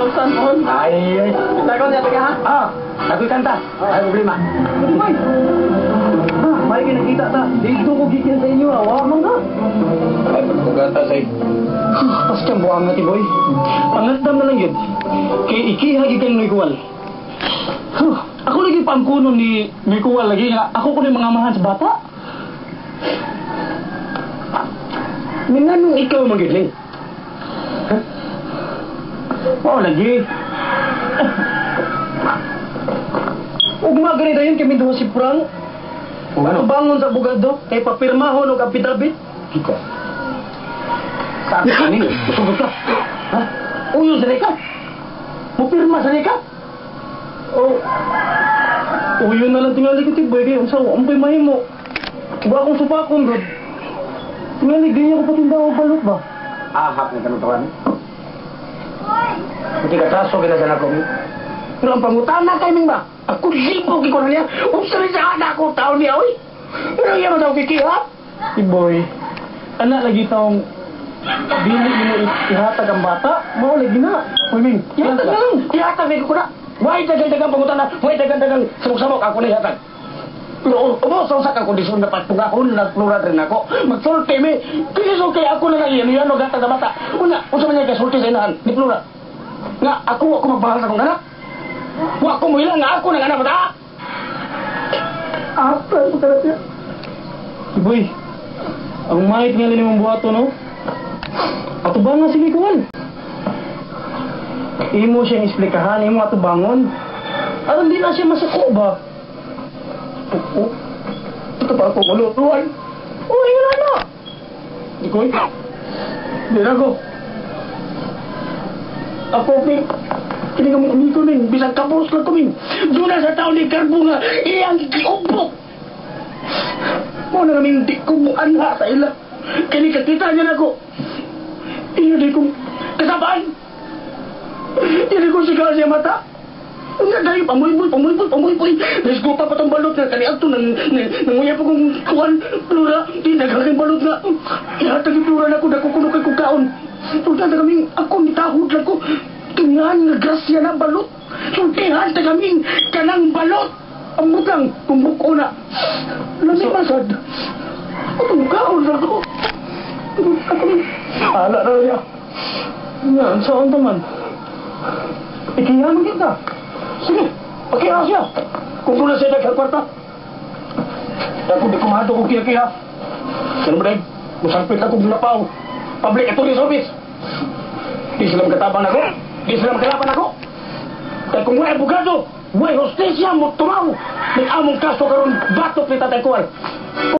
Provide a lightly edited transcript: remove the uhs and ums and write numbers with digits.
1,000 on. Ay. Takon niya taga ha? Ah, ako'y kanta. Ay, problema. Boy. May kinakita ta. Dito ko gikin sa inyo. Awa man ka. Ay, pagkagata say. Paskang buang na ti boy. Pangasdam na lang yun. Kay ikihagi kang Mikuwal. Ako lagi pangkuno ni Mikuwal lagi nga. Ako ko ni mga mahan sa bata. Minanong ikaw magiling. Oo lagi. Ug maganito yun kami duha si Frank. Ano? Bangon sa bugado kay papirmahon og apidabit. Kita. Sabi kami, masugod ka. Ha? Uyo sa ka? Mupirma sa ka? Oh. Uyo na lang tingali ko tiboy kay unsa ang pay mahimo. Wa akong supakon gud. Tingali di ako patinda og balot ba? Ahap na kanutawan. Hindi ka taso kita sa nakomi. Pero ang pangutana kay ming ba? Ako libo ko na niya. Unsa rin sa anak ko taon niya oy. Pero iya mo daw kikihat. Tiboy. Anak lagi taong dili mo ihatag ang bata, mo lagi na. Uy, Ming, ihatag na lang. Ihatag ko na. Why dagang pangutana? Why dagang samok-samok ako na ihatag? Pero sa ka kondisyon na patpugahon, nagplura rin ako. Magsulti mi. Piso kay ako na lang yan o gatag na bata. Una, unsa man niya kasulti sa inahan, ni plura. Nga, ako magbahal sa kong anak. Wa ko mo ilang nga ako nang anak bata. Apa ko talaga siya? Iboy, ang mahit nga rin mong buhato, no? Atubangan si Mikuwal. Imo siyang isplikahan, imo atubangon. At hindi na siya masuko ba? Oo. Ito pa ako malutuan. Uy, yun ano? Ikoy? Hindi na ako. Ako, Ping. Hindi ka mo kumito rin. Bisang kapos lang kuming. Doon na sa taon ni Karbo nga. Iyang giubok. Mo na naming di kumuan ha sa ila. Kaya kakita niya na ako. Iyo di kong kasabaan. Iyo di kong sigaw siya mata. Nga dahil pamulipoy. Dahil ko pa patang balot nga. Kaniak to nanguya pa kong kuhan. Plura, di naghaking balot nga. Ihatag yung plura na ko. Nakukuno kay kukaon. Tulad na kaming ako nitahod lang ko. Tingan nga grasya na balot. Sultihan na kaming kanang balot. Ang butang, kumbuko na. Lamig masad. Atong kaon na ako. Ala na niya. Yan, saan naman? Ikiyaman kita. Sige, pakiha siya. Kung doon na siya nagkakwarta. Ako di kumado kong kiya-kiya. Ano mo dahil? Musangpit akong ginapaw. Public attorney service. Di sila magkatabang ako. Di sila magkalaban ako. Dahil kung may abogado, may hostesya mo tumaw. May among kaso karon batok ni Tatay Kuwal.